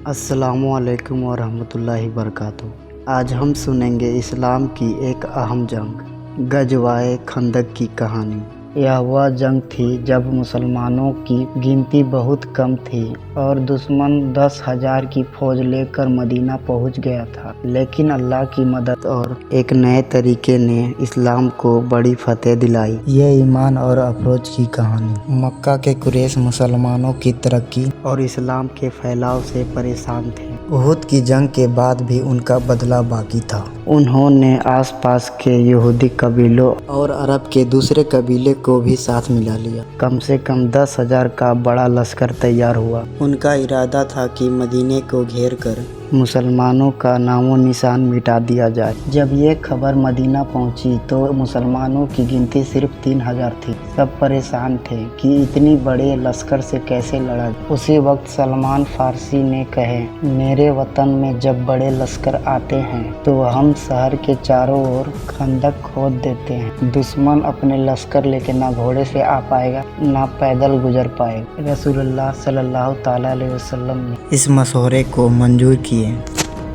अस्सलामुअलैकुम वरहमतुल्लाहि वबरकातुहू। आज हम सुनेंगे इस्लाम की एक अहम जंग, गज़वाए खंदक की कहानी। यह वह जंग थी जब मुसलमानों की गिनती बहुत कम थी और दुश्मन 10,000 की फौज लेकर मदीना पहुंच गया था। लेकिन अल्लाह की मदद और एक नए तरीके ने इस्लाम को बड़ी फतेह दिलाई। ये ईमान और अफरोज की कहानी। मक्का के कुरैश मुसलमानों की तरक्की और इस्लाम के फैलाव से परेशान थे। उहुद की जंग के बाद भी उनका बदला बाकी था। उन्होंने आसपास के यहूदी कबीलों और अरब के दूसरे कबीले को भी साथ मिला लिया। कम से कम 10,000 का बड़ा लश्कर तैयार हुआ। उनका इरादा था कि मदीने को घेर कर मुसलमानों का नामो निशान मिटा दिया जाए। जब ये खबर मदीना पहुंची तो मुसलमानों की गिनती सिर्फ 3,000 थी। सब परेशान थे कि इतनी बड़े लश्कर से कैसे लड़ा जाए। उसी वक्त सलमान फारसी ने कहे, मेरे वतन में जब बड़े लश्कर आते हैं तो हम शहर के चारों ओर खंदक खोद देते हैं। दुश्मन अपने लश्कर लेके ना घोड़े से आ पाएगा ना पैदल गुजर पाएगा। रसूलुल्लाह सल्लल्लाहु तआला अलैहि वसल्लम ने इस मशवरे को मंजूर किए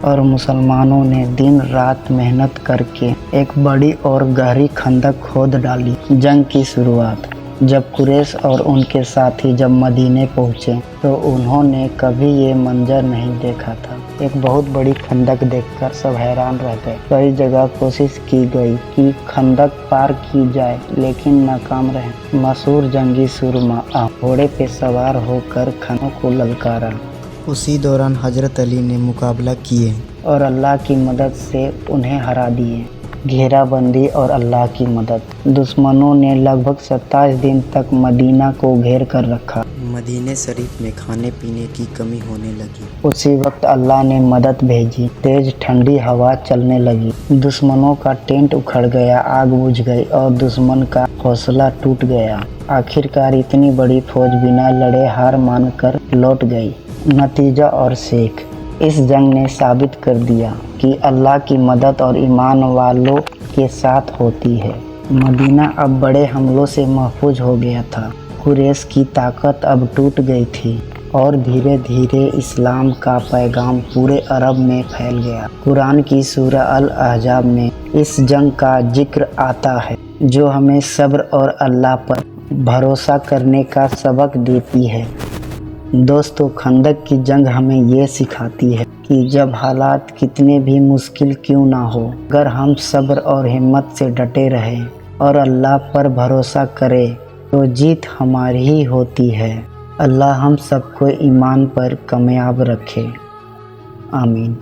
और मुसलमानों ने दिन रात मेहनत करके एक बड़ी और गहरी खंदक खोद डाली। जंग की शुरुआत। जब कुरैश और उनके साथी जब मदीने पहुंचे तो उन्होंने कभी ये मंजर नहीं देखा था। एक बहुत बड़ी खंदक देखकर सब हैरान रह गए। कई जगह कोशिश की गई कि खंदक पार की जाए लेकिन नाकाम रहे। मशहूर जंगी सुरमा घोड़े पे सवार होकर खंदक को ललकारा। उसी दौरान हजरत अली ने मुकाबला किए और अल्लाह की मदद से उन्हें हरा दिए। घेराबंदी और अल्लाह की मदद। दुश्मनों ने लगभग 27 दिन तक मदीना को घेर कर रखा। मदीने शरीफ में खाने पीने की कमी होने लगी। उसी वक्त अल्लाह ने मदद भेजी। तेज ठंडी हवा चलने लगी। दुश्मनों का टेंट उखड़ गया, आग बुझ गई और दुश्मन का हौसला टूट गया। आखिरकार इतनी बड़ी फौज बिना लड़े हार मानकर लौट गई। नतीजा और सीख। इस जंग ने साबित कर दिया कि अल्लाह की मदद और ईमान वालों के साथ होती है। मदीना अब बड़े हमलों से महफूज हो गया था। कुरैश की ताकत अब टूट गई थी और धीरे धीरे इस्लाम का पैगाम पूरे अरब में फैल गया। कुरान की सूरह अल अहज़ाब में इस जंग का जिक्र आता है जो हमें सब्र और अल्लाह पर भरोसा करने का सबक देती है। दोस्तों, खंदक की जंग हमें ये सिखाती है कि जब हालात कितने भी मुश्किल क्यों ना हो, अगर हम सब्र और हिम्मत से डटे रहें और अल्लाह पर भरोसा करें तो जीत हमारी ही होती है। अल्लाह हम सबको ईमान पर कामयाब रखे। आमीन।